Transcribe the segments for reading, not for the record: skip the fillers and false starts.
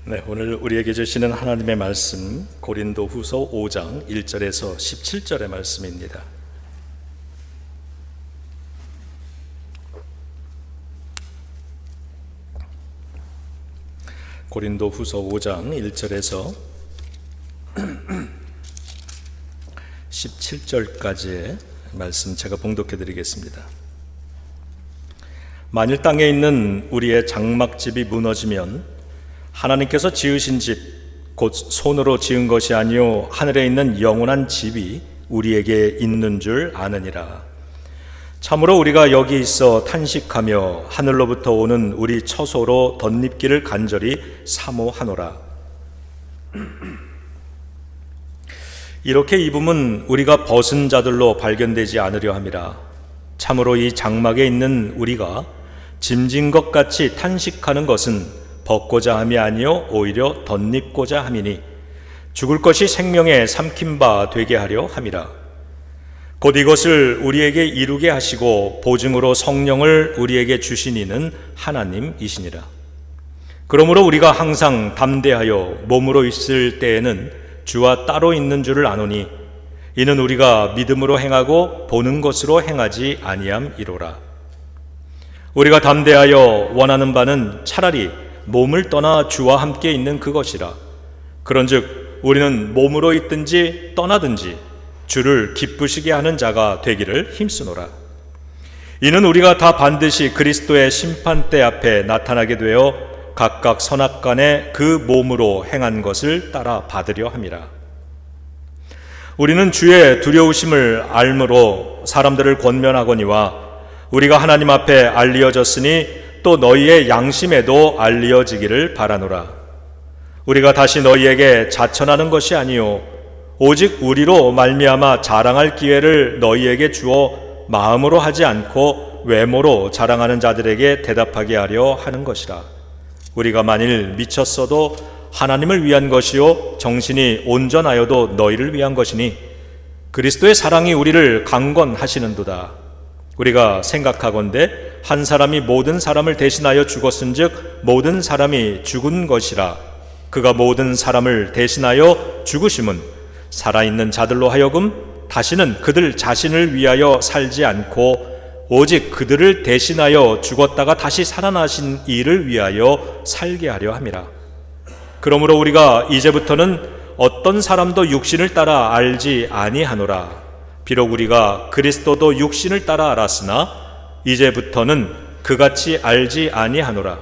네, 오늘 우리에게 주시는 하나님의 말씀 고린도후서 5장 1절에서 17절의 말씀입니다. 고린도후서 5장 1절에서 17절까지의 말씀 제가 봉독해 드리겠습니다. 만일 땅에 있는 우리의 장막집이 무너지면 하나님께서 지으신 집, 곧 손으로 지은 것이 아니요 하늘에 있는 영원한 집이 우리에게 있는 줄 아느니라. 참으로 우리가 여기 있어 탄식하며 하늘로부터 오는 우리 처소로 덧립기를 간절히 사모하노라. 이렇게 입음은 우리가 벗은 자들로 발견되지 않으려 함이라. 참으로 이 장막에 있는 우리가 짐진 것 같이 탄식하는 것은 벗고자 함이 아니요 오히려 덧입고자 함이니 죽을 것이 생명에 삼킨 바 되게 하려 함이라. 곧 이것을 우리에게 이루게 하시고 보증으로 성령을 우리에게 주신 이는 하나님이시니라. 그러므로 우리가 항상 담대하여 몸으로 있을 때에는 주와 따로 있는 줄을 아노니 이는 우리가 믿음으로 행하고 보는 것으로 행하지 아니함이로라. 우리가 담대하여 원하는 바는 차라리 몸을 떠나 주와 함께 있는 그것이라. 그런즉 우리는 몸으로 있든지 떠나든지 주를 기쁘시게 하는 자가 되기를 힘쓰노라. 이는 우리가 다 반드시 그리스도의 심판대 앞에 나타나게 되어 각각 선악간에 그 몸으로 행한 것을 따라 받으려 함이라. 우리는 주의 두려우심을 알므로 사람들을 권면하거니와 우리가 하나님 앞에 알리어졌으니 또 너희의 양심에도 알리어지기를 바라노라. 우리가 다시 너희에게 자천하는 것이 아니요 오직 우리로 말미암아 자랑할 기회를 너희에게 주어 마음으로 하지 않고 외모로 자랑하는 자들에게 대답하게 하려 하는 것이라. 우리가 만일 미쳤어도 하나님을 위한 것이요 정신이 온전하여도 너희를 위한 것이니 그리스도의 사랑이 우리를 강권하시는도다. 우리가 생각하건대 한 사람이 모든 사람을 대신하여 죽었은즉 모든 사람이 죽은 것이라. 그가 모든 사람을 대신하여 죽으심은 살아있는 자들로 하여금 다시는 그들 자신을 위하여 살지 않고 오직 그들을 대신하여 죽었다가 다시 살아나신 이를 위하여 살게 하려 함이라. 그러므로 우리가 이제부터는 어떤 사람도 육신을 따라 알지 아니하노라. 비록 우리가 그리스도도 육신을 따라 알았으나 이제부터는 그같이 알지 아니하노라.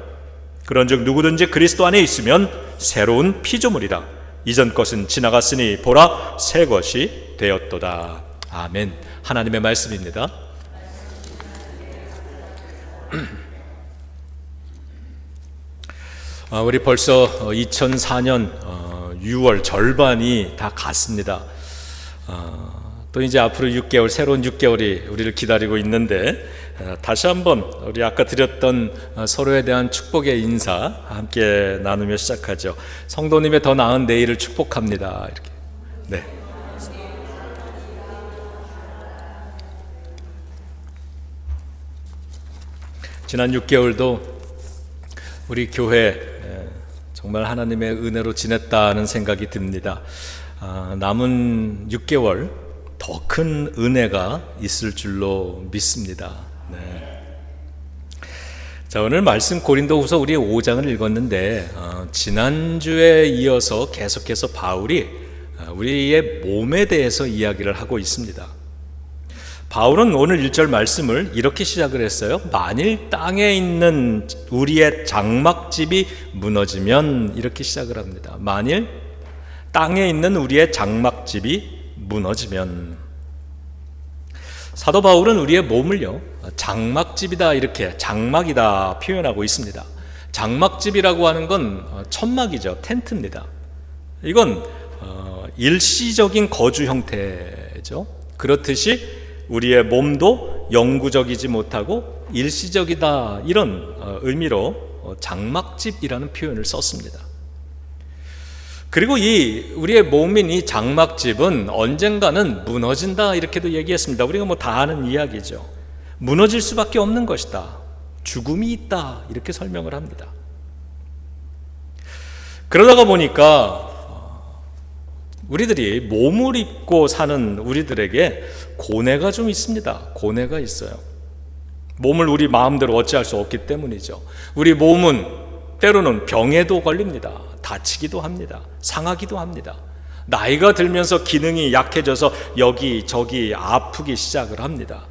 그런즉 누구든지 그리스도 안에 있으면 새로운 피조물이라. 이전 것은 지나갔으니 보라 새 것이 되었도다. 아멘. 하나님의 말씀입니다. 우리 벌써 2004년 6월 절반이 다 갔습니다. 또 이제 앞으로 6개월, 새로운 6개월이 우리를 기다리고 있는데 다시 한번 우리 아까 드렸던 서로에 대한 축복의 인사 함께 나누며 시작하죠. 성도님의 더 나은 내일을 축복합니다. 이렇게. 네. 지난 6개월도 우리 교회 정말 하나님의 은혜로 지냈다는 생각이 듭니다. 남은 6개월 더 큰 은혜가 있을 줄로 믿습니다. 네. 자, 오늘 말씀 고린도후서 우리 5장을 읽었는데 지난주에 이어서 계속해서 바울이 우리의 몸에 대해서 이야기를 하고 있습니다. 바울은 오늘 1절 말씀을 이렇게 시작을 했어요. 만일 땅에 있는 우리의 장막집이 무너지면, 이렇게 시작을 합니다. 만일 땅에 있는 우리의 장막집이 무너지면. 사도 바울은 우리의 몸을요 장막집이다, 이렇게 장막이다 표현하고 있습니다. 장막집이라고 하는 건 천막이죠. 텐트입니다. 이건 일시적인 거주 형태죠. 그렇듯이 우리의 몸도 영구적이지 못하고 일시적이다, 이런 의미로 장막집이라는 표현을 썼습니다. 그리고 우리의 몸인 이 장막집은 언젠가는 무너진다, 이렇게도 얘기했습니다. 우리가 다 아는 이야기죠. 무너질 수밖에 없는 것이다. 죽음이 있다, 이렇게 설명을 합니다. 그러다가 보니까 우리들이 몸을 입고 사는 우리들에게 고뇌가 좀 있습니다. 고뇌가 있어요. 몸을 우리 마음대로 어찌할 수 없기 때문이죠. 우리 몸은 때로는 병에도 걸립니다. 다치기도 합니다. 상하기도 합니다. 나이가 들면서 기능이 약해져서 여기저기 아프기 시작을 합니다.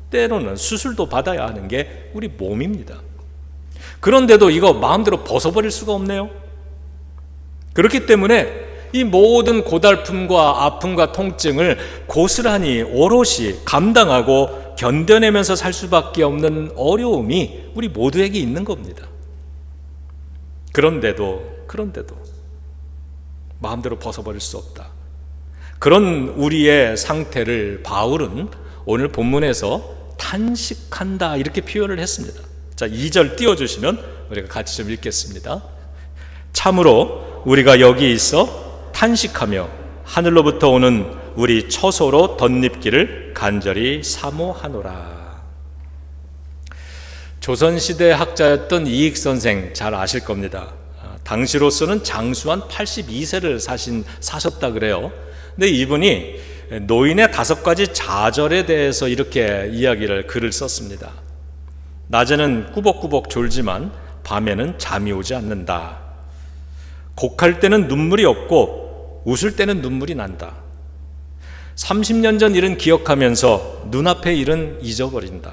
때로는 수술도 받아야 하는 게 우리 몸입니다. 그런데도 이거 마음대로 벗어버릴 수가 없네요. 그렇기 때문에 이 모든 고달픔과 아픔과 통증을 고스란히 오롯이 감당하고 견뎌내면서 살 수밖에 없는 어려움이 우리 모두에게 있는 겁니다. 그런데도 마음대로 벗어버릴 수 없다. 그런 우리의 상태를 바울은 오늘 본문에서 탄식한다 이렇게 표현을 했습니다. 자, 2절 띄워주시면 우리가 같이 좀 읽겠습니다. 참으로 우리가 여기 있어 탄식하며 하늘로부터 오는 우리 처소로 덧립기를 간절히 사모하노라. 조선시대 학자였던 이익 선생 잘 아실 겁니다. 당시로서는 장수한 82세를 사셨다 그래요. 근데 이분이 노인의 5가지 좌절에 대해서 이렇게 글을 썼습니다. 낮에는 꾸벅꾸벅 졸지만 밤에는 잠이 오지 않는다. 곡할 때는 눈물이 없고 웃을 때는 눈물이 난다. 30년 전 일은 기억하면서 눈앞의 일은 잊어버린다.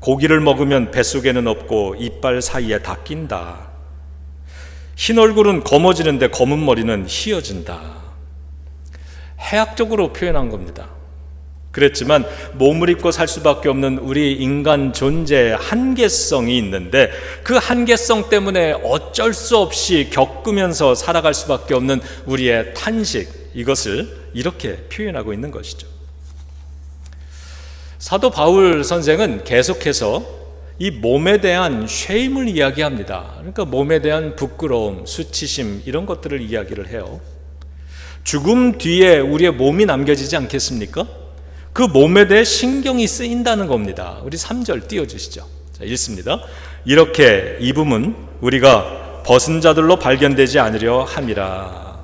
고기를 먹으면 뱃속에는 없고 이빨 사이에 다 낀다. 흰 얼굴은 검어지는데 검은 머리는 희어진다. 해학적으로 표현한 겁니다. 그랬지만 몸을 입고 살 수밖에 없는 우리 인간 존재의 한계성이 있는데 그 한계성 때문에 어쩔 수 없이 겪으면서 살아갈 수밖에 없는 우리의 탄식, 이것을 이렇게 표현하고 있는 것이죠. 사도 바울 선생은 계속해서 이 몸에 대한 쉐임을 이야기합니다. 그러니까 몸에 대한 부끄러움, 수치심 이런 것들을 이야기를 해요. 죽음 뒤에 우리의 몸이 남겨지지 않겠습니까? 그 몸에 대해 신경이 쓰인다는 겁니다. 우리 3절 띄워주시죠. 자, 읽습니다. 이렇게 입음은 우리가 벗은 자들로 발견되지 않으려 함이라.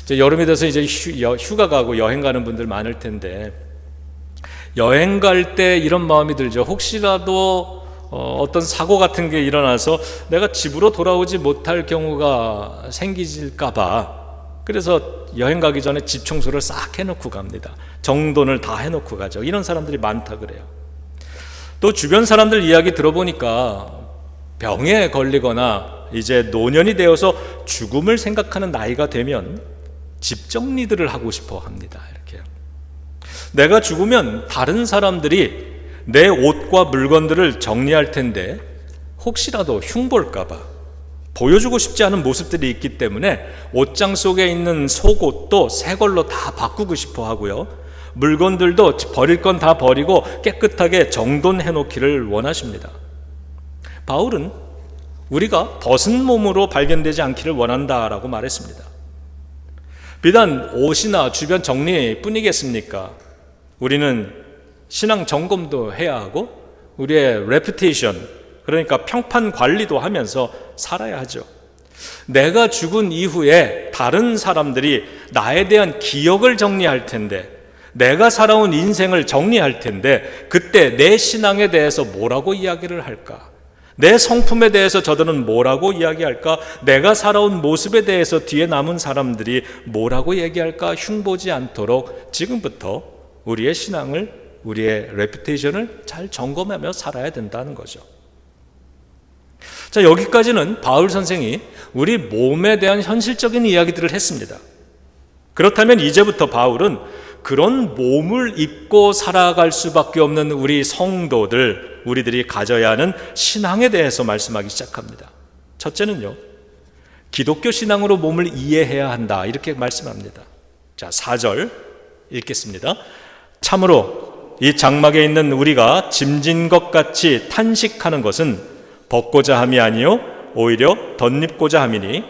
여름이 돼서 이제 휴가 가고 여행 가는 분들 많을 텐데 여행 갈 때 이런 마음이 들죠. 혹시라도 어떤 사고 같은 게 일어나서 내가 집으로 돌아오지 못할 경우가 생기질까 봐 그래서 여행 가기 전에 집 청소를 싹 해놓고 갑니다. 정돈을 다 해놓고 가죠. 이런 사람들이 많다 그래요. 또 주변 사람들 이야기 들어보니까 병에 걸리거나 이제 노년이 되어서 죽음을 생각하는 나이가 되면 집 정리들을 하고 싶어 합니다. 이렇게요. 내가 죽으면 다른 사람들이 내 옷과 물건들을 정리할 텐데 혹시라도 흉볼까 봐 보여주고 싶지 않은 모습들이 있기 때문에 옷장 속에 있는 속옷도 새 걸로 다 바꾸고 싶어 하고요. 물건들도 버릴 건 다 버리고 깨끗하게 정돈해 놓기를 원하십니다. 바울은 우리가 벗은 몸으로 발견되지 않기를 원한다라고 말했습니다. 비단 옷이나 주변 정리뿐이겠습니까? 우리는 신앙 점검도 해야 하고 우리의 레퓨테이션, 그러니까 평판 관리도 하면서 살아야 하죠. 내가 죽은 이후에 다른 사람들이 나에 대한 기억을 정리할 텐데, 내가 살아온 인생을 정리할 텐데 그때 내 신앙에 대해서 뭐라고 이야기를 할까? 내 성품에 대해서 저들은 뭐라고 이야기할까? 내가 살아온 모습에 대해서 뒤에 남은 사람들이 뭐라고 얘기할까? 흉보지 않도록 지금부터 우리의 신앙을, 우리의 레퓨테이션을 잘 점검하며 살아야 된다는 거죠. 자, 여기까지는 바울 선생이 우리 몸에 대한 현실적인 이야기들을 했습니다. 그렇다면 이제부터 바울은 그런 몸을 입고 살아갈 수밖에 없는 우리 성도들, 우리들이 가져야 하는 신앙에 대해서 말씀하기 시작합니다. 첫째는요, 기독교 신앙으로 몸을 이해해야 한다, 이렇게 말씀합니다. 자, 4절 읽겠습니다. 참으로 이 장막에 있는 우리가 짐진 것 같이 탄식하는 것은 벗고자 함이 아니요 오히려 덧입고자 함이니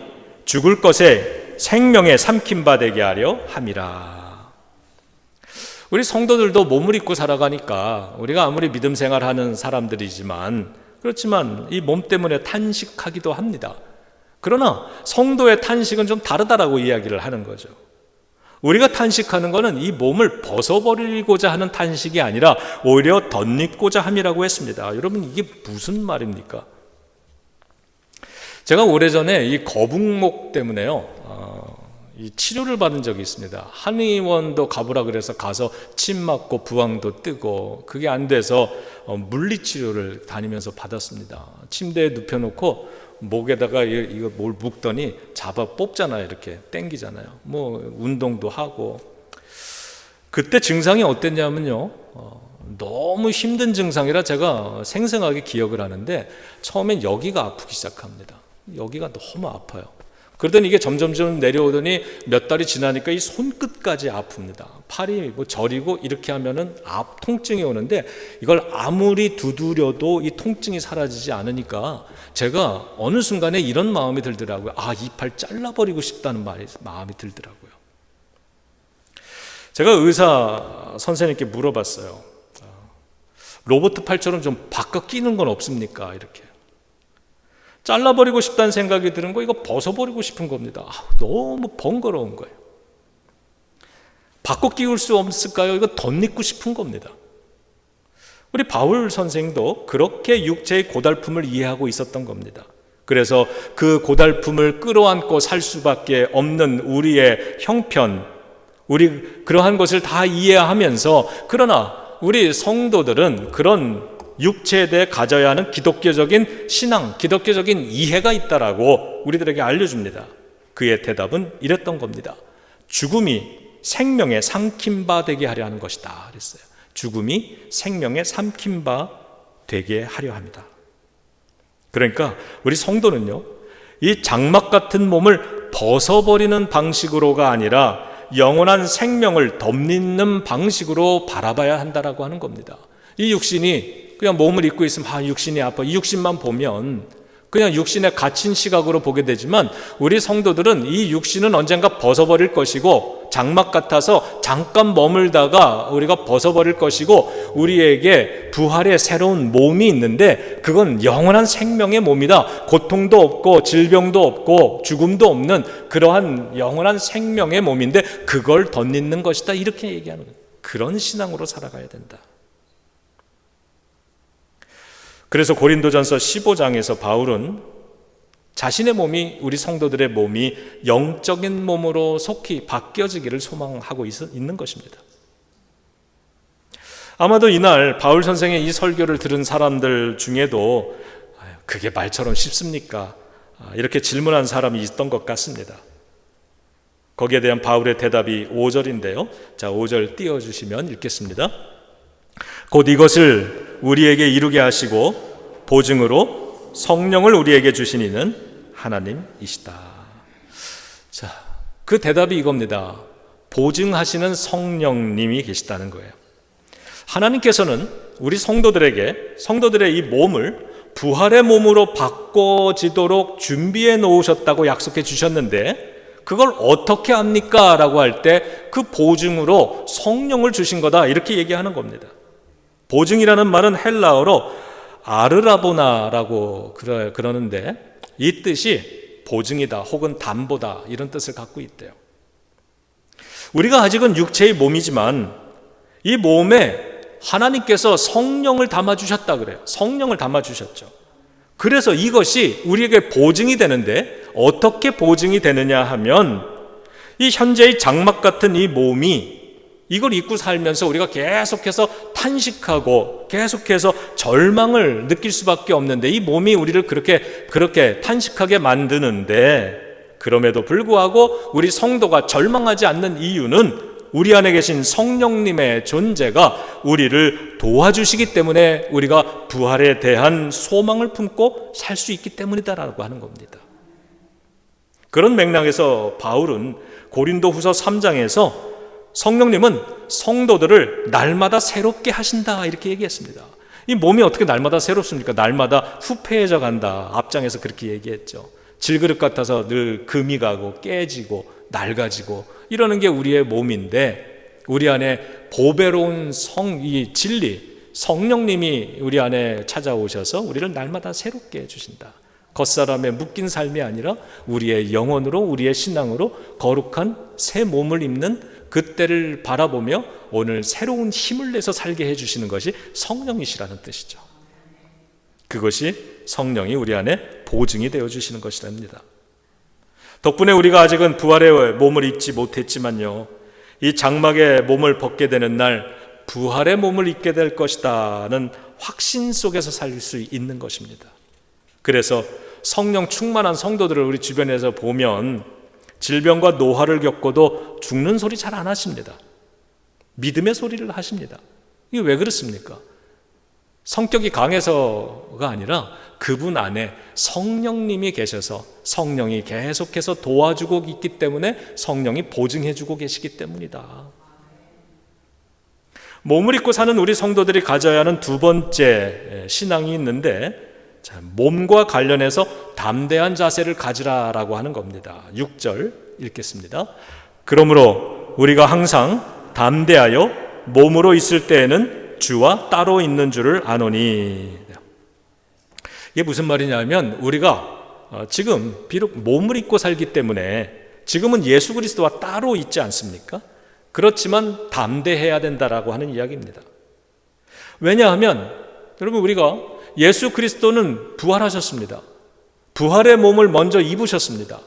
죽을 것에 생명에 삼킨 바 되게 하려 함이라. 우리 성도들도 몸을 입고 살아가니까 우리가 아무리 믿음 생활하는 사람들이지만 그렇지만 이 몸 때문에 탄식하기도 합니다. 그러나 성도의 탄식은 좀 다르다라고 이야기를 하는 거죠. 우리가 탄식하는 것은 이 몸을 벗어버리고자 하는 탄식이 아니라 오히려 덧입고자 함이라고 했습니다. 여러분, 이게 무슨 말입니까? 제가 오래전에 이 거북목 때문에요, 이 치료를 받은 적이 있습니다. 한의원도 가보라 그래서 가서 침 맞고 부항도 뜨고 그게 안 돼서 물리치료를 다니면서 받았습니다. 침대에 눕혀놓고 목에다가 이거 뭘 묶더니 잡아 뽑잖아요. 이렇게 당기잖아요. 뭐 운동도 하고. 그때 증상이 어땠냐면요, 너무 힘든 증상이라 제가 생생하게 기억을 하는데 처음엔 여기가 아프기 시작합니다. 여기가 너무 아파요. 그러더니 이게 점점 내려오더니 몇 달이 지나니까 이 손끝까지 아픕니다. 팔이 뭐 저리고 이렇게 하면은 통증이 오는데 이걸 아무리 두드려도 이 통증이 사라지지 않으니까 제가 어느 순간에 이런 마음이 들더라고요. 이 팔 잘라버리고 싶다는 마음이 들더라고요. 제가 의사 선생님께 물어봤어요. 로봇 팔처럼 좀 바꿔 끼는 건 없습니까? 이렇게. 잘라버리고 싶다는 생각이 드는 거, 이거 벗어버리고 싶은 겁니다. 너무 번거로운 거예요. 바꿔 끼울 수 없을까요? 이거 덧입고 싶은 겁니다. 우리 바울 선생도 그렇게 육체의 고달픔을 이해하고 있었던 겁니다. 그래서 그 고달픔을 끌어안고 살 수밖에 없는 우리의 형편, 우리 그러한 것을 다 이해하면서, 그러나 우리 성도들은 그런 육체에 대해 가져야 하는 기독교적인 신앙, 기독교적인 이해가 있다라고 우리들에게 알려줍니다. 그의 대답은 이랬던 겁니다. 죽음이 생명에 삼킨 바 되게 하려 하는 것이다 그랬어요. 죽음이 생명에 삼킨 바 되게 하려 합니다. 그러니까 우리 성도는요, 이 장막 같은 몸을 벗어버리는 방식으로가 아니라 영원한 생명을 덧입는 방식으로 바라봐야 한다라고 하는 겁니다. 이 육신이 그냥 몸을 입고 있으면 육신이 아파, 이 육신만 보면 그냥 육신에 갇힌 시각으로 보게 되지만, 우리 성도들은 이 육신은 언젠가 벗어버릴 것이고 장막 같아서 잠깐 머물다가 우리가 벗어버릴 것이고, 우리에게 부활의 새로운 몸이 있는데 그건 영원한 생명의 몸이다. 고통도 없고 질병도 없고 죽음도 없는 그러한 영원한 생명의 몸인데 그걸 덧입는 것이다, 이렇게 얘기하는 거예요. 그런 신앙으로 살아가야 된다. 그래서 고린도전서 15장에서 바울은 자신의 몸이, 우리 성도들의 몸이 영적인 몸으로 속히 바뀌어지기를 소망하고 있는 것입니다. 아마도 이날 바울 선생의 이 설교를 들은 사람들 중에도 그게 말처럼 쉽습니까? 이렇게 질문한 사람이 있던 것 같습니다. 거기에 대한 바울의 대답이 5절인데요. 자, 5절 띄워주시면 읽겠습니다. 곧 이것을 우리에게 이루게 하시고 보증으로 성령을 우리에게 주신 이는 하나님이시다. 자, 그 대답이 이겁니다. 보증하시는 성령님이 계시다는 거예요. 하나님께서는 우리 성도들의 이 몸을 부활의 몸으로 바꿔지도록 준비해 놓으셨다고 약속해 주셨는데, 그걸 어떻게 합니까? 라고 할 때 그 보증으로 성령을 주신 거다, 이렇게 얘기하는 겁니다. 보증이라는 말은 헬라어로 아르라보나라고 그러는데, 이 뜻이 보증이다 혹은 담보다, 이런 뜻을 갖고 있대요. 우리가 아직은 육체의 몸이지만 이 몸에 하나님께서 성령을 담아주셨다 그래요. 성령을 담아주셨죠. 그래서 이것이 우리에게 보증이 되는데, 어떻게 보증이 되느냐 하면, 이 현재의 장막 같은 이 몸이, 이걸 입고 살면서 우리가 계속해서 탄식하고 계속해서 절망을 느낄 수밖에 없는데, 이 몸이 우리를 그렇게 탄식하게 만드는데, 그럼에도 불구하고 우리 성도가 절망하지 않는 이유는 우리 안에 계신 성령님의 존재가 우리를 도와주시기 때문에 우리가 부활에 대한 소망을 품고 살 수 있기 때문이다라고 하는 겁니다. 그런 맥락에서 바울은 고린도후서 3장에서 성령님은 성도들을 날마다 새롭게 하신다, 이렇게 얘기했습니다. 이 몸이 어떻게 날마다 새롭습니까? 날마다 후패해져 간다. 앞장에서 그렇게 얘기했죠. 질그릇 같아서 늘 금이 가고 깨지고 낡아지고 이러는 게 우리의 몸인데, 우리 안에 보배로운 이 진리, 성령님이 우리 안에 찾아오셔서 우리를 날마다 새롭게 해주신다. 겉사람에 묶인 삶이 아니라 우리의 영혼으로, 우리의 신앙으로 거룩한 새 몸을 입는 그때를 바라보며 오늘 새로운 힘을 내서 살게 해주시는 것이 성령이시라는 뜻이죠. 그것이 성령이 우리 안에 보증이 되어주시는 것이랍니다. 덕분에 우리가 아직은 부활의 몸을 입지 못했지만요, 이 장막의 몸을 벗게 되는 날 부활의 몸을 입게 될 것이다는 확신 속에서 살 수 있는 것입니다. 그래서 성령 충만한 성도들을 우리 주변에서 보면 질병과 노화를 겪고도 죽는 소리 잘 안 하십니다. 믿음의 소리를 하십니다. 이게 왜 그렇습니까? 성격이 강해서가 아니라 그분 안에 성령님이 계셔서 성령이 계속해서 도와주고 있기 때문에 성령이 보증해주고 계시기 때문이다. 몸을 입고 사는 우리 성도들이 가져야 하는 두 번째 신앙이 있는데, 몸과 관련해서 담대한 자세를 가지라라고 하는 겁니다. 6절 읽겠습니다. 그러므로 우리가 항상 담대하여 몸으로 있을 때에는 주와 따로 있는 줄을 아노니. 이게 무슨 말이냐면, 우리가 지금 비록 몸을 입고 살기 때문에 지금은 예수 그리스도와 따로 있지 않습니까? 그렇지만 담대해야 된다라고 하는 이야기입니다. 왜냐하면 여러분, 우리가 예수 그리스도는 부활하셨습니다. 부활의 몸을 먼저 입으셨습니다.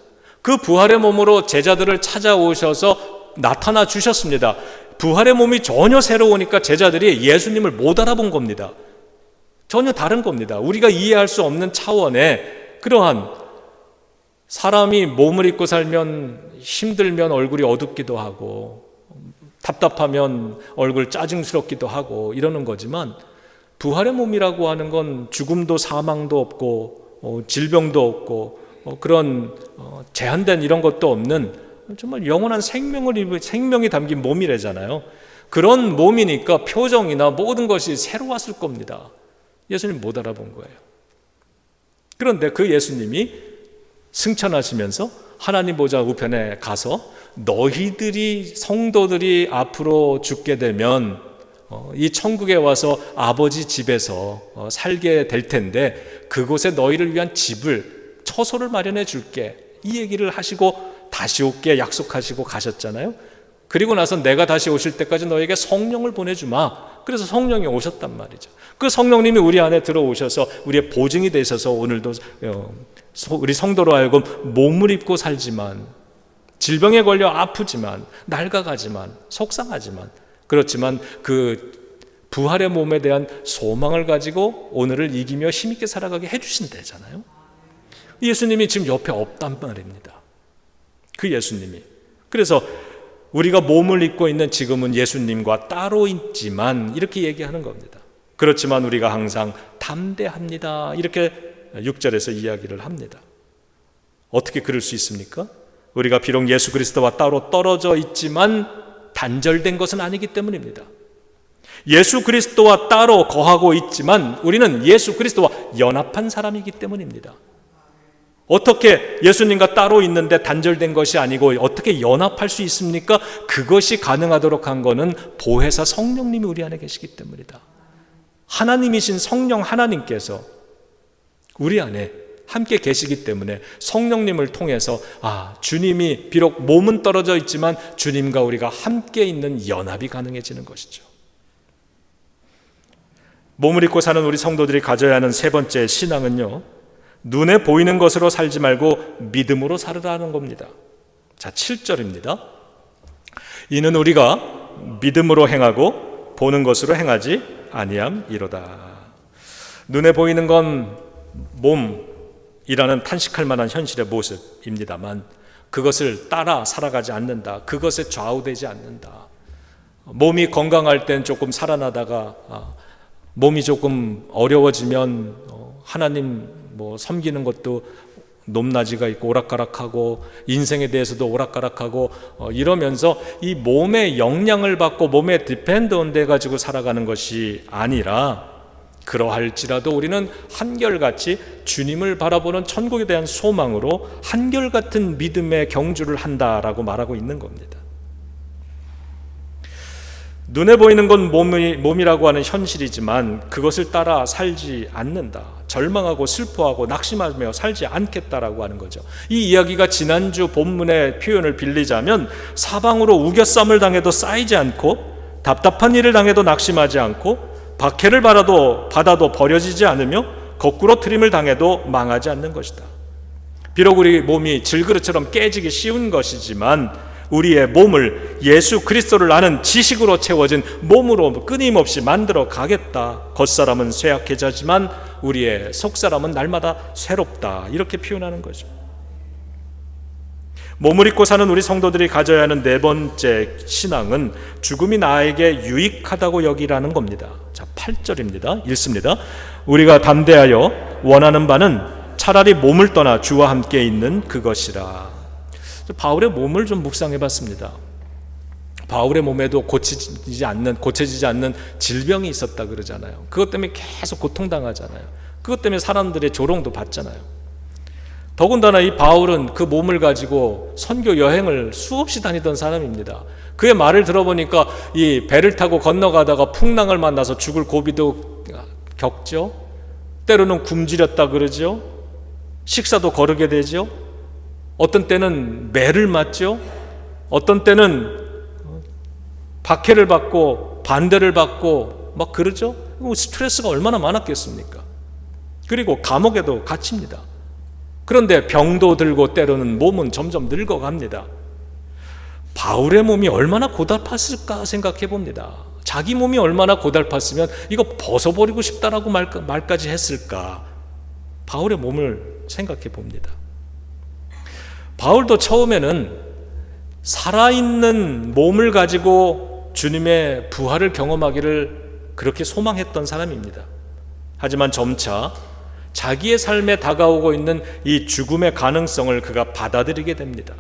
그 부활의 몸으로 제자들을 찾아오셔서 나타나 주셨습니다. 부활의 몸이 전혀 새로우니까 제자들이 예수님을 못 알아본 겁니다. 전혀 다른 겁니다. 우리가 이해할 수 없는 차원의 그러한, 사람이 몸을 입고 살면 힘들면 얼굴이 어둡기도 하고 답답하면 얼굴 짜증스럽기도 하고 이러는 거지만, 부활의 몸이라고 하는 건 죽음도 사망도 없고 질병도 없고 그런 제한된 이런 것도 없는 정말 영원한 생명이 담긴 몸이래잖아요. 그런 몸이니까 표정이나 모든 것이 새로웠을 겁니다. 예수님 못 알아본 거예요. 그런데 그 예수님이 승천하시면서 하나님 보좌 우편에 가서 너희들이, 성도들이 앞으로 죽게 되면 이 천국에 와서 아버지 집에서 살게 될 텐데 그곳에 너희를 위한 집을, 처소를 마련해 줄게, 이 얘기를 하시고 다시 올게 약속하시고 가셨잖아요. 그리고 나서 내가 다시 오실 때까지 너에게 성령을 보내주마. 그래서 성령이 오셨단 말이죠. 그 성령님이 우리 안에 들어오셔서 우리의 보증이 되셔서 오늘도 우리 성도로 하여금 몸을 입고 살지만, 질병에 걸려 아프지만, 낡아가지만, 속상하지만, 그렇지만 그 부활의 몸에 대한 소망을 가지고 오늘을 이기며 힘있게 살아가게 해주신다잖아요. 예수님이 지금 옆에 없단 말입니다. 그 예수님이. 그래서 우리가 몸을 입고 있는 지금은 예수님과 따로 있지만 이렇게 얘기하는 겁니다. 그렇지만 우리가 항상 담대합니다. 이렇게 6절에서 이야기를 합니다. 어떻게 그럴 수 있습니까? 우리가 비록 예수 그리스도와 따로 떨어져 있지만 단절된 것은 아니기 때문입니다. 예수 그리스도와 따로 거하고 있지만 우리는 예수 그리스도와 연합한 사람이기 때문입니다. 어떻게 예수님과 따로 있는데 단절된 것이 아니고 어떻게 연합할 수 있습니까? 그것이 가능하도록 한 것은 보혜사 성령님이 우리 안에 계시기 때문이다. 하나님이신 성령 하나님께서 우리 안에 함께 계시기 때문에 성령님을 통해서 주님이 비록 몸은 떨어져 있지만 주님과 우리가 함께 있는 연합이 가능해지는 것이죠. 몸을 입고 사는 우리 성도들이 가져야 하는 세 번째 신앙은요, 눈에 보이는 것으로 살지 말고 믿음으로 살으라는 겁니다. 자, 7절입니다. 이는 우리가 믿음으로 행하고 보는 것으로 행하지 아니함이로다. 눈에 보이는 건 몸이라는 탄식할 만한 현실의 모습입니다만 그것을 따라 살아가지 않는다. 그것에 좌우되지 않는다. 몸이 건강할 땐 조금 살아나다가 몸이 조금 어려워지면 하나님 섬기는 것도 높낮이가 있고 오락가락하고 인생에 대해서도 오락가락하고 이러면서 이 몸의 영향을 받고 몸에 디펜드온 돼 가지고 살아가는 것이 아니라, 그러할지라도 우리는 한결같이 주님을 바라보는 천국에 대한 소망으로 한결같은 믿음의 경주를 한다라고 말하고 있는 겁니다. 눈에 보이는 건 몸이라고 하는 현실이지만 그것을 따라 살지 않는다. 절망하고 슬퍼하고 낙심하며 살지 않겠다라고 하는 거죠. 이 이야기가 지난주 본문의 표현을 빌리자면 사방으로 우겨쌈을 당해도 쌓이지 않고 답답한 일을 당해도 낙심하지 않고 박해를 받아도 버려지지 않으며 거꾸로 트림을 당해도 망하지 않는 것이다. 비록 우리 몸이 질그릇처럼 깨지기 쉬운 것이지만 우리의 몸을 예수 그리스도를 아는 지식으로 채워진 몸으로 끊임없이 만들어 가겠다. 겉사람은 쇠약해지지만 우리의 속사람은 날마다 새롭다. 이렇게 표현하는 거죠. 몸을 입고 사는 우리 성도들이 가져야 하는 네 번째 신앙은 죽음이 나에게 유익하다고 여기라는 겁니다. 자, 8절입니다. 읽습니다. 우리가 담대하여 원하는 바는 차라리 몸을 떠나 주와 함께 있는 그것이라. 바울의 몸을 좀 묵상해 봤습니다. 바울의 몸에도 고쳐지지 않는 질병이 있었다 그러잖아요. 그것 때문에 계속 고통당하잖아요. 그것 때문에 사람들의 조롱도 받잖아요. 더군다나 이 바울은 그 몸을 가지고 선교 여행을 수없이 다니던 사람입니다. 그의 말을 들어보니까 이 배를 타고 건너가다가 풍랑을 만나서 죽을 고비도 겪죠. 때로는 굶주렸다 그러죠. 식사도 거르게 되죠. 어떤 때는 매를 맞죠. 어떤 때는 박해를 받고 반대를 받고 막 그러죠. 스트레스가 얼마나 많았겠습니까? 그리고 감옥에도 갇힙니다. 그런데 병도 들고 때로는 몸은 점점 늙어갑니다. 바울의 몸이 얼마나 고달팠을까 생각해 봅니다. 자기 몸이 얼마나 고달팠으면 이거 벗어버리고 싶다라고 말까지 했을까. 바울의 몸을 생각해 봅니다. 바울도 처음에는 살아있는 몸을 가지고 주님의 부활을 경험하기를 그렇게 소망했던 사람입니다. 하지만 점차 자기의 삶에 다가오고 있는 이 죽음의 가능성을 그가 받아들이게 됩니다.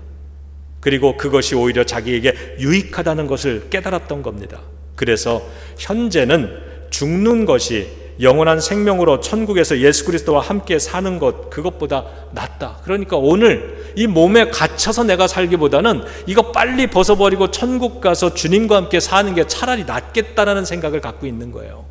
그리고 그것이 오히려 자기에게 유익하다는 것을 깨달았던 겁니다. 그래서 현재는 죽는 것이 영원한 생명으로 천국에서 예수 그리스도와 함께 사는 것, 그것보다 낫다. 그러니까 오늘 이 몸에 갇혀서 내가 살기보다는 이거 빨리 벗어버리고 천국 가서 주님과 함께 사는 게 차라리 낫겠다라는 생각을 갖고 있는 거예요.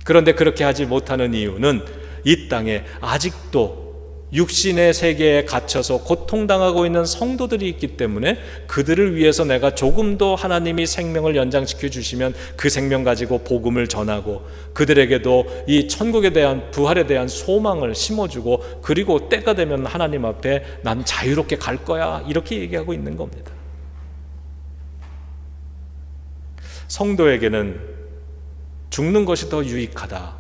그런데 그렇게 하지 못하는 이유는 이 땅에 아직도 육신의 세계에 갇혀서 고통당하고 있는 성도들이 있기 때문에 그들을 위해서 내가 조금 더 하나님이 생명을 연장시켜 주시면 그 생명 가지고 복음을 전하고 그들에게도 이 천국에 대한 부활에 대한 소망을 심어주고 그리고 때가 되면 하나님 앞에 난 자유롭게 갈 거야 이렇게 얘기하고 있는 겁니다. 성도에게는 죽는 것이 더 유익하다.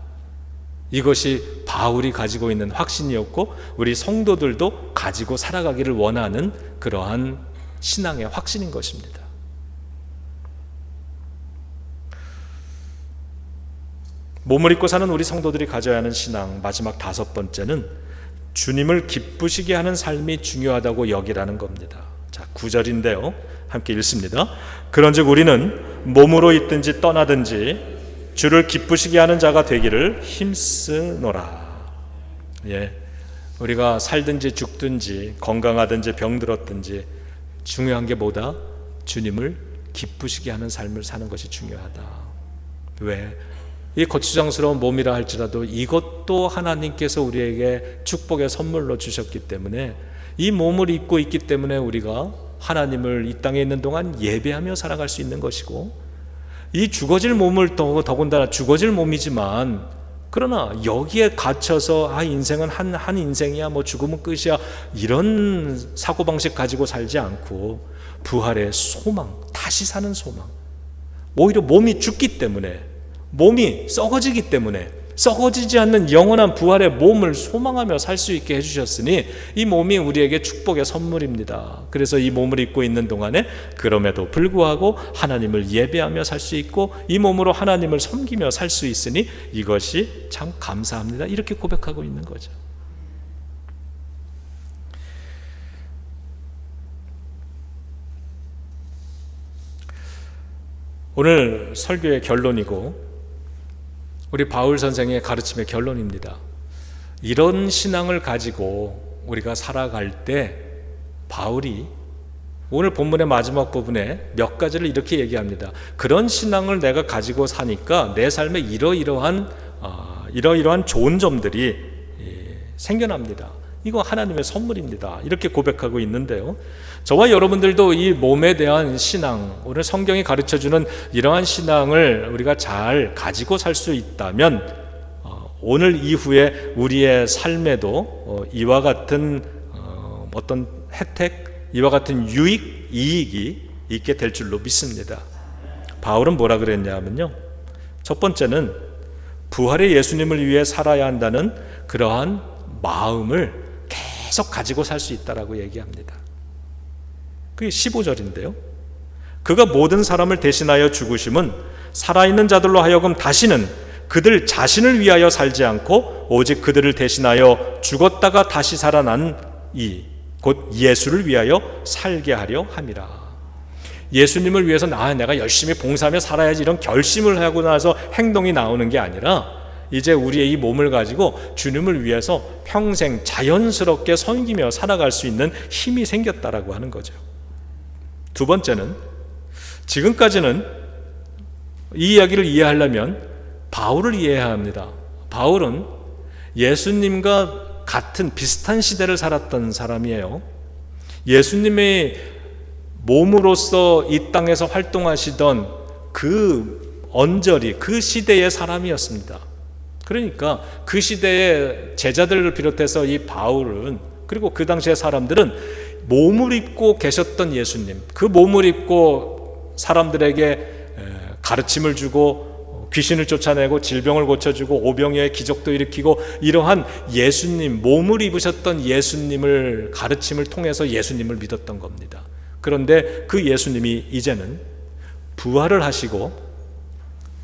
이것이 바울이 가지고 있는 확신이었고 우리 성도들도 가지고 살아가기를 원하는 그러한 신앙의 확신인 것입니다. 몸을 입고 사는 우리 성도들이 가져야 하는 신앙 마지막 다섯 번째는 주님을 기쁘시게 하는 삶이 중요하다고 여기라는 겁니다. 자, 9절인데요. 함께 읽습니다. 그런즉 우리는 몸으로 있든지 떠나든지 주를 기쁘시게 하는 자가 되기를 힘쓰노라. 예, 우리가 살든지 죽든지 건강하든지 병들었든지 중요한 게 뭐다? 주님을 기쁘시게 하는 삶을 사는 것이 중요하다. 왜? 이 거추장스러운 몸이라 할지라도 이것도 하나님께서 우리에게 축복의 선물로 주셨기 때문에 이 몸을 입고 있기 때문에 우리가 하나님을 이 땅에 있는 동안 예배하며 살아갈 수 있는 것이고 이 죽어질 몸을 더군다나 죽어질 몸이지만 그러나 여기에 갇혀서 인생은 한 인생이야 뭐 죽으면 끝이야 이런 사고방식 가지고 살지 않고 부활의 소망, 다시 사는 소망, 오히려 몸이 죽기 때문에 몸이 썩어지기 때문에 썩어지지 않는 영원한 부활의 몸을 소망하며 살 수 있게 해주셨으니 이 몸이 우리에게 축복의 선물입니다. 그래서 이 몸을 입고 있는 동안에 그럼에도 불구하고 하나님을 예배하며 살 수 있고 이 몸으로 하나님을 섬기며 살 수 있으니 이것이 참 감사합니다. 이렇게 고백하고 있는 거죠. 오늘 설교의 결론이고 우리 바울 선생의 가르침의 결론입니다. 이런 신앙을 가지고 우리가 살아갈 때 바울이 오늘 본문의 마지막 부분에 몇 가지를 이렇게 얘기합니다. 그런 신앙을 내가 가지고 사니까 내 삶에 이러이러한 좋은 점들이 생겨납니다. 이거 하나님의 선물입니다. 이렇게 고백하고 있는데요. 저와 여러분들도 이 몸에 대한 신앙, 오늘 성경이 가르쳐주는 이러한 신앙을 우리가 잘 가지고 살 수 있다면 오늘 이후에 우리의 삶에도 이와 같은 어떤 혜택, 이와 같은 유익, 이익이 있게 될 줄로 믿습니다. 바울은 뭐라 그랬냐 하면요, 첫 번째는 부활의 예수님을 위해 살아야 한다는 그러한 마음을 계속 가지고 살 수 있다라고 얘기합니다. 그게 15절인데요. 그가 모든 사람을 대신하여 죽으심은 살아있는 자들로 하여금 다시는 그들 자신을 위하여 살지 않고 오직 그들을 대신하여 죽었다가 다시 살아난 이 곧 예수를 위하여 살게 하려 함이라. 예수님을 위해서 내가 열심히 봉사하며 살아야지 이런 결심을 하고 나서 행동이 나오는 게 아니라 이제 우리의 이 몸을 가지고 주님을 위해서 평생 자연스럽게 섬기며 살아갈 수 있는 힘이 생겼다라고 하는 거죠. 두 번째는, 지금까지는 이 이야기를 이해하려면 바울을 이해해야 합니다. 바울은 예수님과 같은 비슷한 시대를 살았던 사람이에요. 예수님의 몸으로서 이 땅에서 활동하시던 그 언저리, 그 시대의 사람이었습니다. 그러니까 그 시대의 제자들을 비롯해서 이 바울은, 그리고 그 당시의 사람들은 몸을 입고 계셨던 예수님, 그 몸을 입고 사람들에게 가르침을 주고 귀신을 쫓아내고 질병을 고쳐주고 오병이어의 기적도 일으키고 이러한 예수님, 몸을 입으셨던 예수님을 가르침을 통해서 예수님을 믿었던 겁니다. 그런데 그 예수님이 이제는 부활을 하시고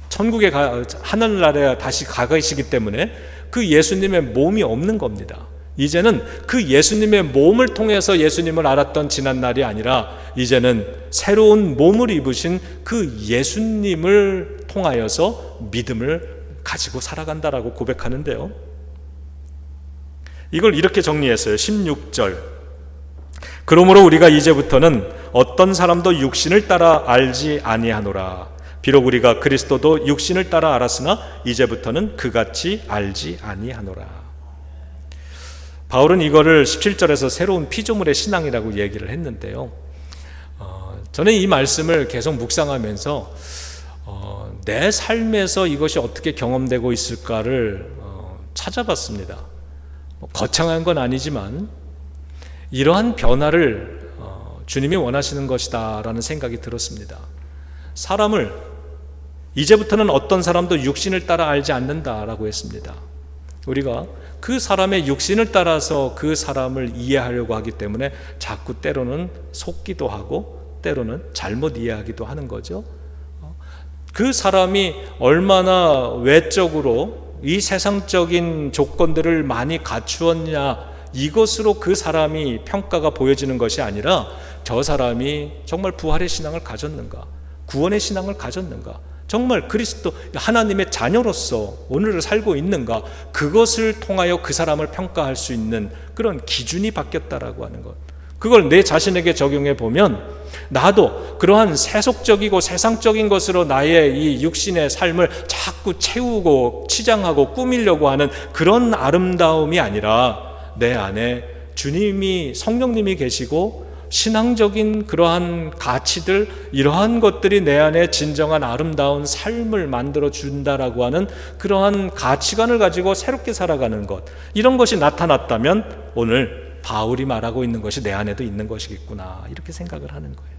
천국에 하늘나라에 다시 가시기 때문에 그 예수님의 몸이 없는 겁니다. 이제는 그 예수님의 몸을 통해서 예수님을 알았던 지난 날이 아니라 이제는 새로운 몸을 입으신 그 예수님을 통하여서 믿음을 가지고 살아간다라고 고백하는데요. 이걸 이렇게 정리했어요. 16절. 그러므로 우리가 이제부터는 어떤 사람도 육신을 따라 알지 아니하노라. 비록 우리가 그리스도도 육신을 따라 알았으나 이제부터는 그같이 알지 아니하노라. 바울은 이거를 17절에서 새로운 피조물의 신앙이라고 얘기를 했는데요. 저는 이 말씀을 계속 묵상하면서 내 삶에서 이것이 어떻게 경험되고 있을까를 찾아봤습니다. 거창한 건 아니지만 이러한 변화를 주님이 원하시는 것이다 라는 생각이 들었습니다. 사람을 이제부터는 어떤 사람도 육신을 따라 알지 않는다라고 했습니다. 우리가 그 사람의 육신을 따라서 그 사람을 이해하려고 하기 때문에 자꾸 때로는 속기도 하고 때로는 잘못 이해하기도 하는 거죠. 그 사람이 얼마나 외적으로 이 세상적인 조건들을 많이 갖추었냐, 이것으로 그 사람이 평가가 보여지는 것이 아니라 저 사람이 정말 부활의 신앙을 가졌는가, 구원의 신앙을 가졌는가, 정말 그리스도 하나님의 자녀로서 오늘을 살고 있는가, 그것을 통하여 그 사람을 평가할 수 있는 그런 기준이 바뀌었다라고 하는 것. 그걸 내 자신에게 적용해 보면 나도 그러한 세속적이고 세상적인 것으로 나의 이 육신의 삶을 자꾸 채우고 치장하고 꾸미려고 하는 그런 아름다움이 아니라 내 안에 주님이, 성령님이 계시고 신앙적인 그러한 가치들, 이러한 것들이 내 안에 진정한 아름다운 삶을 만들어 준다라고 하는 그러한 가치관을 가지고 새롭게 살아가는 것, 이런 것이 나타났다면 오늘 바울이 말하고 있는 것이 내 안에도 있는 것이겠구나, 이렇게 생각을 하는 거예요.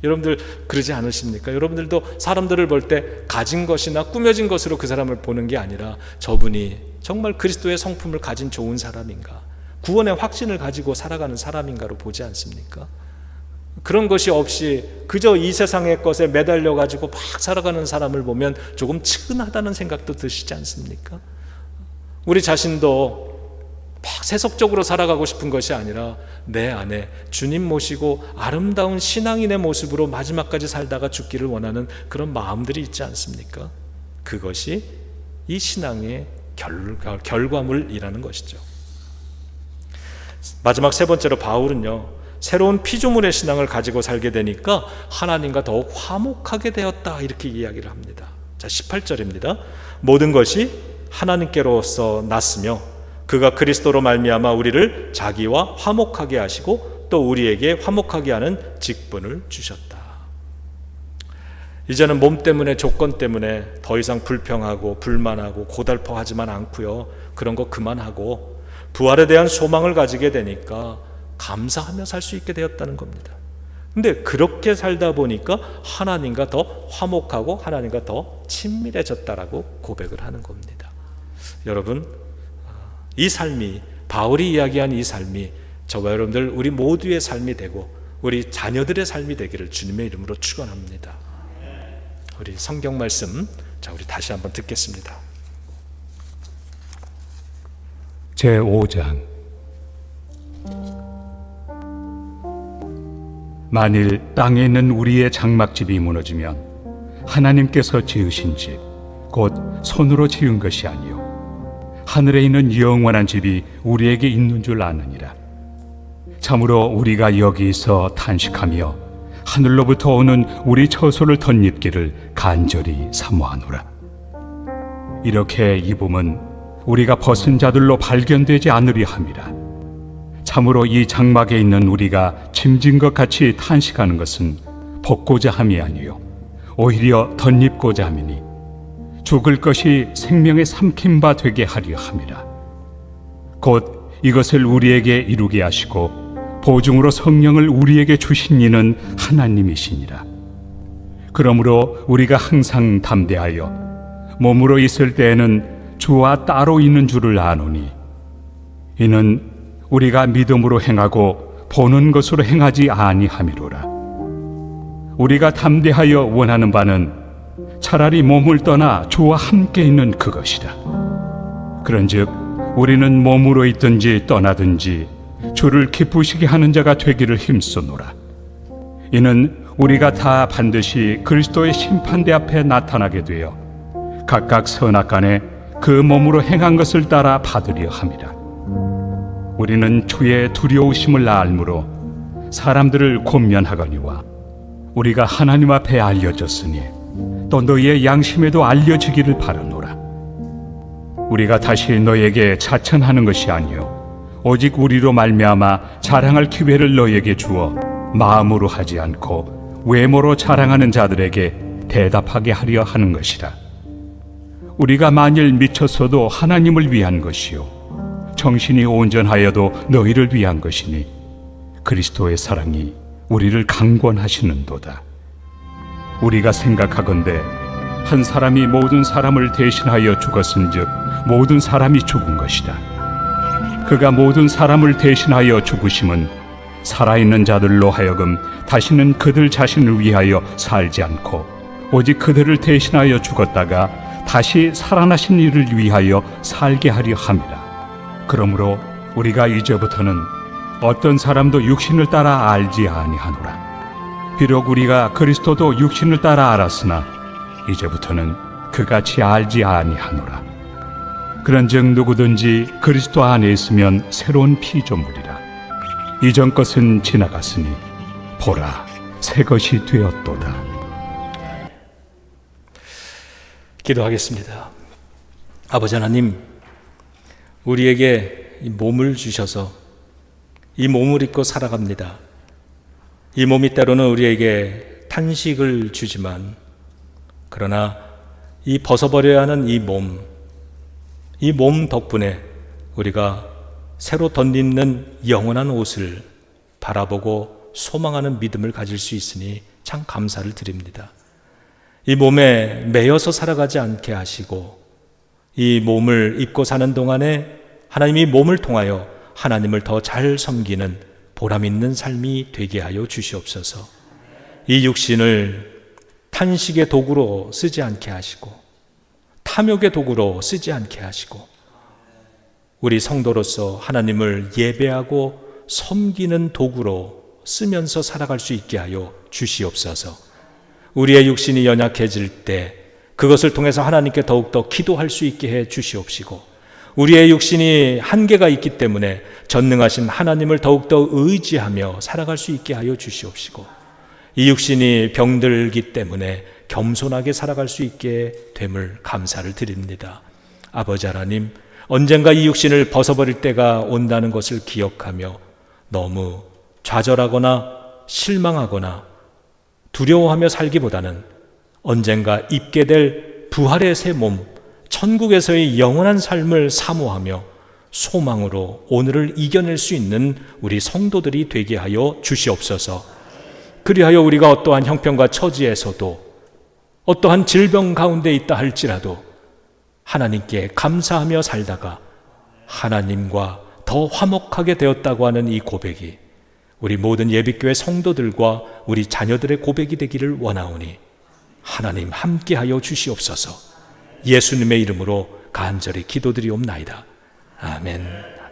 여러분들 그러지 않으십니까? 여러분들도 사람들을 볼 때 가진 것이나 꾸며진 것으로 그 사람을 보는 게 아니라 저분이 정말 그리스도의 성품을 가진 좋은 사람인가, 구원의 확신을 가지고 살아가는 사람인가로 보지 않습니까? 그런 것이 없이 그저 이 세상의 것에 매달려 가지고 막 살아가는 사람을 보면 조금 측은하다는 생각도 드시지 않습니까? 우리 자신도 막 세속적으로 살아가고 싶은 것이 아니라 내 안에 주님 모시고 아름다운 신앙인의 모습으로 마지막까지 살다가 죽기를 원하는 그런 마음들이 있지 않습니까? 그것이 이 신앙의 결과물이라는 것이죠. 마지막 세 번째로 바울은요, 새로운 피조물의 신앙을 가지고 살게 되니까 하나님과 더욱 화목하게 되었다, 이렇게 이야기를 합니다. 자, 18절입니다. 모든 것이 하나님께로서 났으며 그가 그리스도로 말미암아 우리를 자기와 화목하게 하시고 또 우리에게 화목하게 하는 직분을 주셨다. 이제는 몸 때문에, 조건 때문에 더 이상 불평하고 불만하고 고달퍼하지만 않고요. 그런 거 그만하고 부활에 대한 소망을 가지게 되니까 감사하며 살 수 있게 되었다는 겁니다. 근데 그렇게 살다 보니까 하나님과 더 화목하고 하나님과 더 친밀해졌다라고 고백을 하는 겁니다. 여러분, 이 삶이, 바울이 이야기한 이 삶이 저와 여러분들 우리 모두의 삶이 되고 우리 자녀들의 삶이 되기를 주님의 이름으로 축원합니다. 우리 성경 말씀, 우리 다시 한번 듣겠습니다. 제5장. 만일 땅에 있는 우리의 장막집이 무너지면 하나님께서 지으신 집, 곧 손으로 지은 것이 아니요 하늘에 있는 영원한 집이 우리에게 있는 줄 아느니라. 참으로 우리가 여기서 탄식하며 하늘로부터 오는 우리 처소를 덧입기를 간절히 사모하노라. 이렇게 입음은 우리가 벗은 자들로 발견되지 않으려 함이라. 참으로 이 장막에 있는 우리가 짐진 것 같이 탄식하는 것은 벗고자 함이 아니요 오히려 덧입고자 함이니 죽을 것이 생명의 삼킨 바 되게 하려 함이라. 곧 이것을 우리에게 이루게 하시고 보증으로 성령을 우리에게 주신 이는 하나님이시니라. 그러므로 우리가 항상 담대하여 몸으로 있을 때에는 주와 따로 있는 줄을 아노니 이는 우리가 믿음으로 행하고 보는 것으로 행하지 아니함이로라. 우리가 담대하여 원하는 바는 차라리 몸을 떠나 주와 함께 있는 그것이라. 그런즉 우리는 몸으로 있든지 떠나든지 주를 기쁘시게 하는 자가 되기를 힘쓰노라. 이는 우리가 다 반드시 그리스도의 심판대 앞에 나타나게 되어 각각 선악간에 그 몸으로 행한 것을 따라 받으려 함이라. 우리는 주의 두려우심을 알므로 사람들을 권면하거니와 우리가 하나님 앞에 알려졌으니 또 너희의 양심에도 알려지기를 바라노라. 우리가 다시 너에게 자천하는 것이 아니요 오직 우리로 말미암아 자랑할 기회를 너에게 주어 마음으로 하지 않고 외모로 자랑하는 자들에게 대답하게 하려 하는 것이라. 우리가 만일 미쳤어도 하나님을 위한 것이요 정신이 온전하여도 너희를 위한 것이니 그리스도의 사랑이 우리를 강권하시는도다. 우리가 생각하건대 한 사람이 모든 사람을 대신하여 죽었은즉 모든 사람이 죽은 것이다. 그가 모든 사람을 대신하여 죽으심은 살아있는 자들로 하여금 다시는 그들 자신을 위하여 살지 않고 오직 그들을 대신하여 죽었다가 다시 살아나신 이를 위하여 살게 하려 함이라. 그러므로 우리가 이제부터는 어떤 사람도 육신을 따라 알지 아니하노라. 비록 우리가 그리스도도 육신을 따라 알았으나 이제부터는 그같이 알지 아니하노라. 그런즉 누구든지 그리스도 안에 있으면 새로운 피조물이라. 이전 것은 지나갔으니 보라 새 것이 되었도다. 기도하겠습니다. 아버지 하나님, 우리에게 이 몸을 주셔서 이 몸을 입고 살아갑니다. 이 몸이 때로는 우리에게 탄식을 주지만 그러나 이 벗어버려야 하는 이 몸 덕분에 우리가 새로 덧입는 영원한 옷을 바라보고 소망하는 믿음을 가질 수 있으니 참 감사를 드립니다. 이 몸에 매여서 살아가지 않게 하시고 이 몸을 입고 사는 동안에 하나님이 몸을 통하여 하나님을 더 잘 섬기는 보람 있는 삶이 되게 하여 주시옵소서. 이 육신을 탄식의 도구로 쓰지 않게 하시고 탐욕의 도구로 쓰지 않게 하시고 우리 성도로서 하나님을 예배하고 섬기는 도구로 쓰면서 살아갈 수 있게 하여 주시옵소서. 우리의 육신이 연약해질 때 그것을 통해서 하나님께 더욱더 기도할 수 있게 해 주시옵시고 우리의 육신이 한계가 있기 때문에 전능하신 하나님을 더욱더 의지하며 살아갈 수 있게 하여 주시옵시고 이 육신이 병들기 때문에 겸손하게 살아갈 수 있게 됨을 감사를 드립니다. 아버지 하나님, 언젠가 이 육신을 벗어버릴 때가 온다는 것을 기억하며 너무 좌절하거나 실망하거나 두려워하며 살기보다는 언젠가 입게 될 부활의 새 몸, 천국에서의 영원한 삶을 사모하며 소망으로 오늘을 이겨낼 수 있는 우리 성도들이 되게 하여 주시옵소서. 그리하여 우리가 어떠한 형편과 처지에서도 어떠한 질병 가운데 있다 할지라도 하나님께 감사하며 살다가 하나님과 더 화목하게 되었다고 하는 이 고백이 우리 모든 예비교회 성도들과 우리 자녀들의 고백이 되기를 원하오니 하나님 함께하여 주시옵소서. 예수님의 이름으로 간절히 기도드리옵나이다. 아멘.